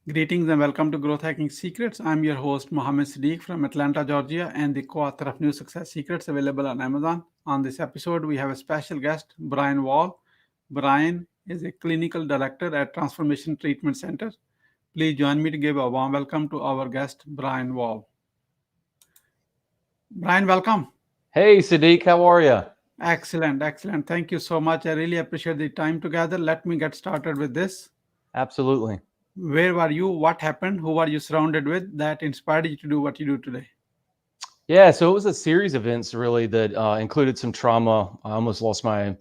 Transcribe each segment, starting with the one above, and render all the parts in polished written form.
Greetings and welcome to Growth Hacking Secrets. I'm your host Mohammed Siddique from Atlanta, Georgia, and the co-author of New Success Secrets available on Amazon. On this episode, we have a special guest, Brian Wall. Brian is a clinical director at Transformation Treatment Center. Please join me to give a warm welcome to our guest, Brian Wall. Brian, welcome. Hey, Siddique, how are you? Excellent, excellent. Thank you so much. I really appreciate the time together. Let me get started with this. Absolutely. Where were you? What happened? Who were you surrounded with that inspired you to do what you do today? Yeah, so it was a series of events really that included some trauma. I almost lost my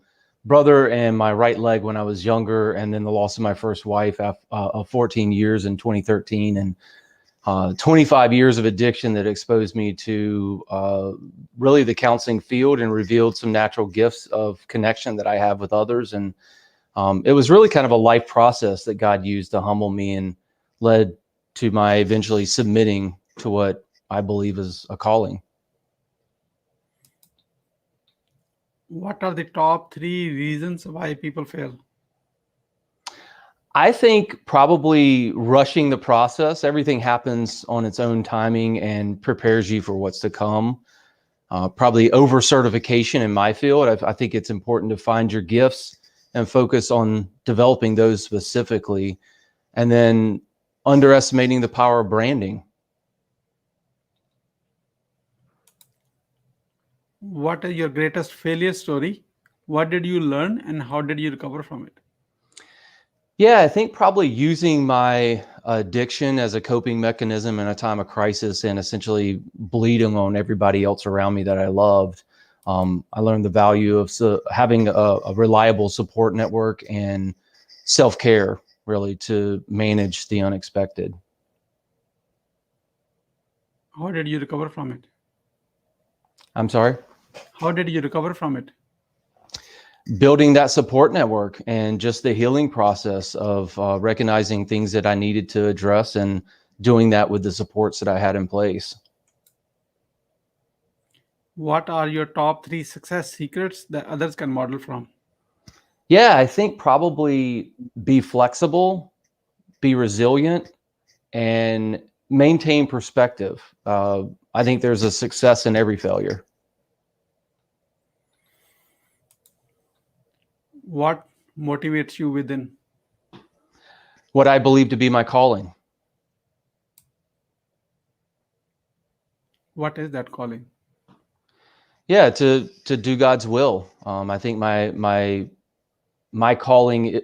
brother and my right leg when I was younger, and then the loss of my first wife of 14 years in 2013, and 25 years of addiction that exposed me to really the counseling field and revealed some natural gifts of connection that I have with others. And it was really kind of a life process that God used to humble me and led to my eventually submitting to what I believe is a calling. What are the top three reasons why people fail? I think probably rushing the process. Everything happens on its own timing and prepares you for what's to come. Probably over certification in my field. I think it's important to find your gifts and focus on developing those specifically, and then underestimating the power of branding. What is your greatest failure story? What did you learn and how did you recover from it? Yeah, I think probably using my addiction as a coping mechanism in a time of crisis and essentially bleeding on everybody else around me that I loved. I learned the value of having a reliable support network and self-care really to manage the unexpected. How did you recover from it? I'm sorry? How did you recover from it? Building that support network and just the healing process of recognizing things that I needed to address and doing that with the supports that I had in place. What are your top three success secrets that others can model from? Yeah, I think probably be flexible, be resilient, and maintain perspective. I think there's a success in every failure. What motivates you within? What I believe to be my calling. What is that calling? Yeah, to do God's will. I think my calling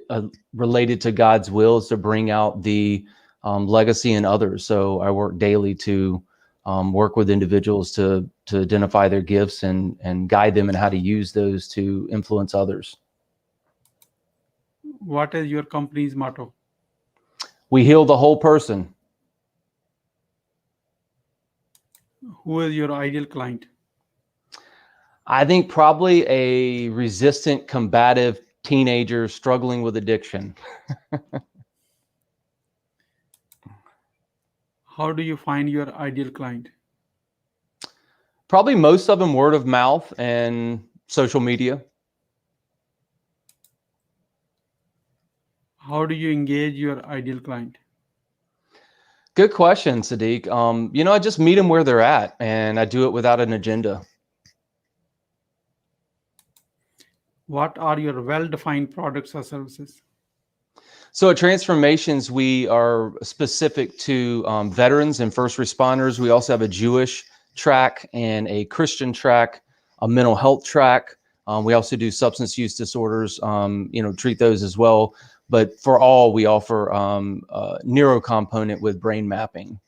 related to God's will is to bring out the legacy in others. So I work daily to work with individuals to identify their gifts and guide them in how to use those to influence others. What is your company's motto? We heal the whole person. Who is your ideal client? I think probably a resistant, combative teenager struggling with addiction. How do you find your ideal client? Probably most of them word of mouth and social media. How do you engage your ideal client? Good question, Siddique. I just meet them where they're at, and I do it without an agenda. What are your well-defined products or services? So at Transformations, we are specific to veterans and first responders. We also have a Jewish track and a Christian track, a mental health track. We also do substance use disorders, treat those as well. But for all, we offer a neuro component with brain mapping,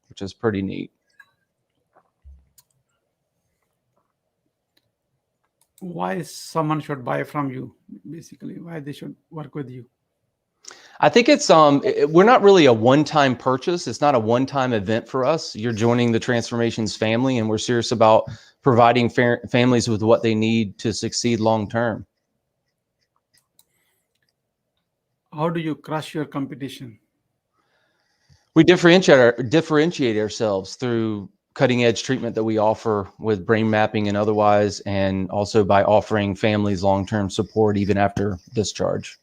which is pretty neat. Why someone should buy from you, basically, why they should work with you? I think it's we're not really a one-time purchase. It's not a one-time event for us. You're joining the Transformations family, and we're serious about providing families with what they need to succeed long-term. How do you crush your competition? We differentiate ourselves through cutting-edge treatment that we offer with brain mapping and otherwise, and also by offering families long-term support even after discharge.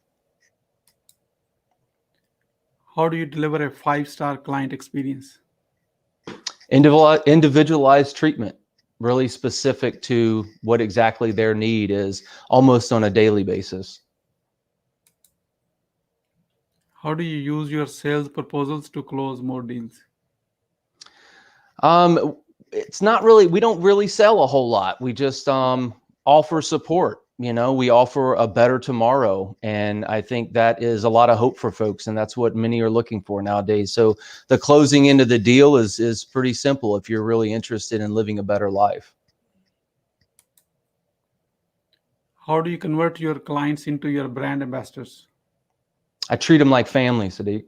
How do you deliver a 5-star client experience? Individualized treatment, really specific to what exactly their need is, almost on a daily basis. How do you use your sales proposals to close more deals? It's not really, we don't really sell a whole lot. We just offer support. We offer a better tomorrow. And I think that is a lot of hope for folks. And that's what many are looking for nowadays. So the closing into the deal is pretty simple if you're really interested in living a better life. How do you convert your clients into your brand ambassadors? I treat them like family, Siddique.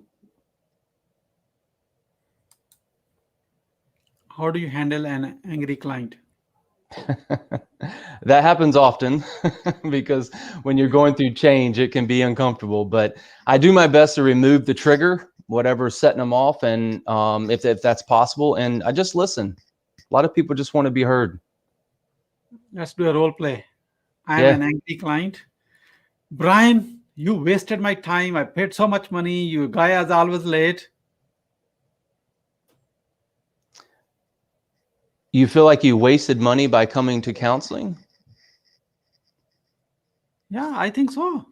How do you handle an angry client? That happens often because when you're going through change, it can be uncomfortable. But I do my best to remove the trigger, whatever's setting them off, and if that's possible, and I just listen. A lot of people just want to be heard. Let's do a role play. I am Yeah. an angry client. Brian, you wasted my time. I paid so much money. Your guy is always late. You feel like you wasted money by coming to counseling? Yeah, I think so.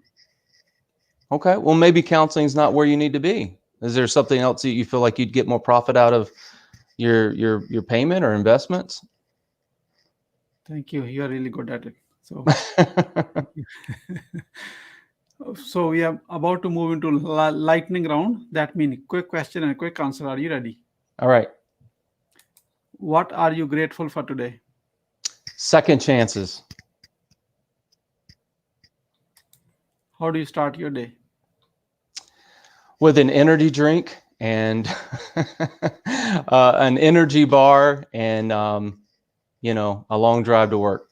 Okay. Well, maybe counseling's not where you need to be. Is there something else that you feel like you'd get more profit out of your payment or investments? Thank you. You are really good at it. So, so we are about to move into lightning round. That means quick question and quick answer. Are you ready? All right. What are you grateful for today? Second chances. How do you start your day? With an energy drink and an energy bar and, a long drive to work.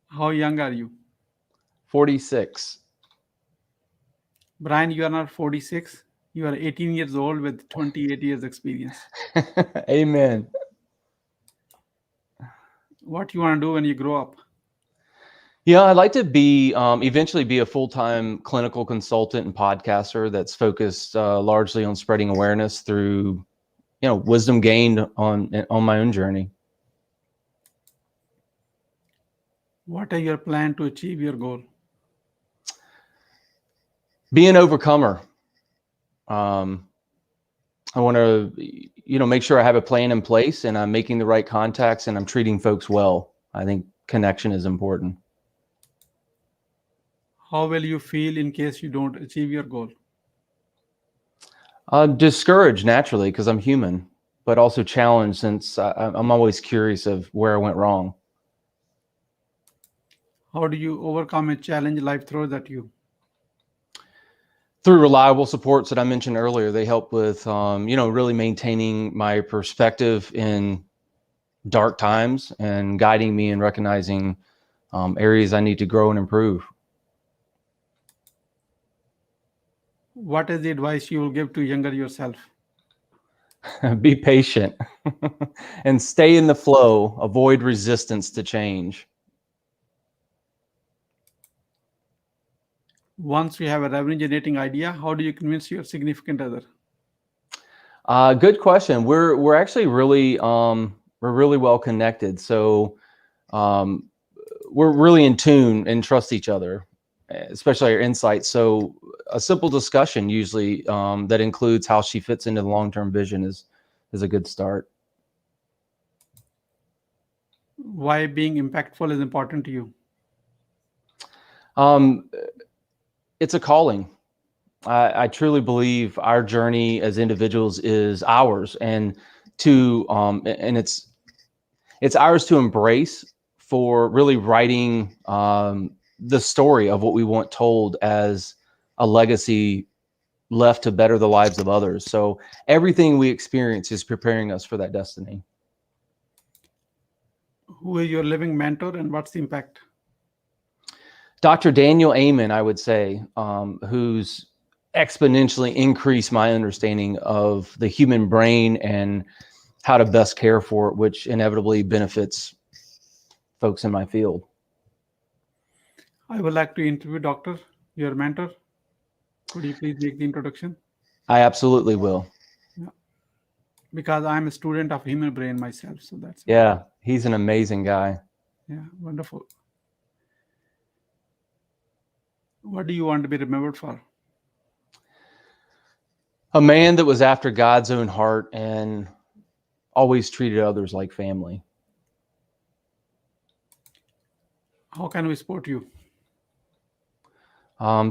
How young are you? 46. Brian, you are not 46. You are 18 years old with 28 years experience. Amen. What you want to do when you grow up? Yeah, I'd like to be eventually be a full-time clinical consultant and podcaster that's focused largely on spreading awareness through, wisdom gained on my own journey. What are your plan to achieve your goal? Be an overcomer. I want to, make sure I have a plan in place and I'm making the right contacts and I'm treating folks well. I think connection is important. How will you feel in case you don't achieve your goal? Discouraged naturally because I'm human, but also challenged since I'm always curious of where I went wrong. How do you overcome a challenge life throws at you? Through reliable supports that I mentioned earlier, they help with, really maintaining my perspective in dark times and guiding me in recognizing areas I need to grow and improve. What is the advice you will give to younger yourself? Be patient and stay in the flow. Avoid resistance to change. Once you have a revenue generating idea, how do you convince your significant other? Good question. We're actually really we're really well connected. So we're really in tune and trust each other, especially our insights. So a simple discussion usually that includes how she fits into the long-term vision is a good start. Why being impactful is important to you? It's a calling. I truly believe our journey as individuals is ours, and it's ours to embrace for really writing the story of what we want told as a legacy left to better the lives of others. So everything we experience is preparing us for that destiny. Who is your living mentor and what's the impact? Dr. Daniel Amen, I would say, who's exponentially increased my understanding of the human brain and how to best care for it, which inevitably benefits folks in my field. I would like to interview Doctor, your mentor. Could you please make the introduction? I absolutely will. Yeah. Because I'm a student of human brain myself, so that's it. Yeah, he's an amazing guy. Yeah, wonderful. What do you want to be remembered for? A man that was after God's own heart and always treated others like family. How can we support you?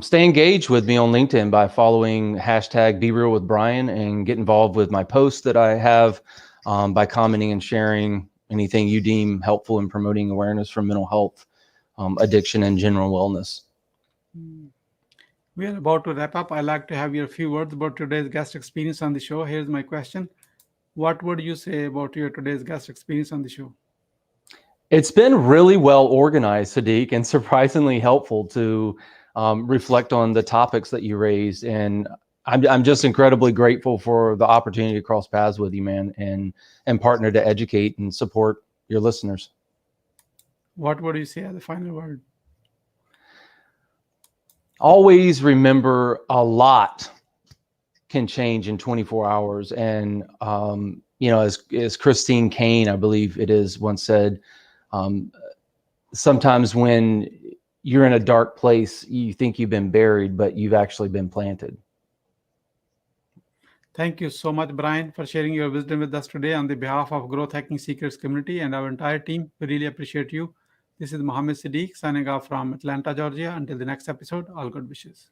Stay engaged with me on LinkedIn by following hashtag Be Real with Brian and get involved with my posts that I have by commenting and sharing anything you deem helpful in promoting awareness for mental health, addiction, and general wellness. We are about to wrap up. I'd like to have your few words about today's guest experience on the show. Here's my question. What would you say about your today's guest experience on the show? It's been really well organized, Siddique, and surprisingly helpful to reflect on the topics that you raised. And I'm just incredibly grateful for the opportunity to cross paths with you, man, and partner to educate and support your listeners. What would you say as a final word? Always remember a lot can change in 24 hours. And, as Christine Kane, I believe it is, once said, sometimes when you're in a dark place, you think you've been buried, but you've actually been planted. Thank you so much, Brian, for sharing your wisdom with us today on the behalf of Growth Hacking Secrets community and our entire team. We really appreciate you. This is Mohammed Siddique signing off from Atlanta, Georgia. Until the next episode, all good wishes.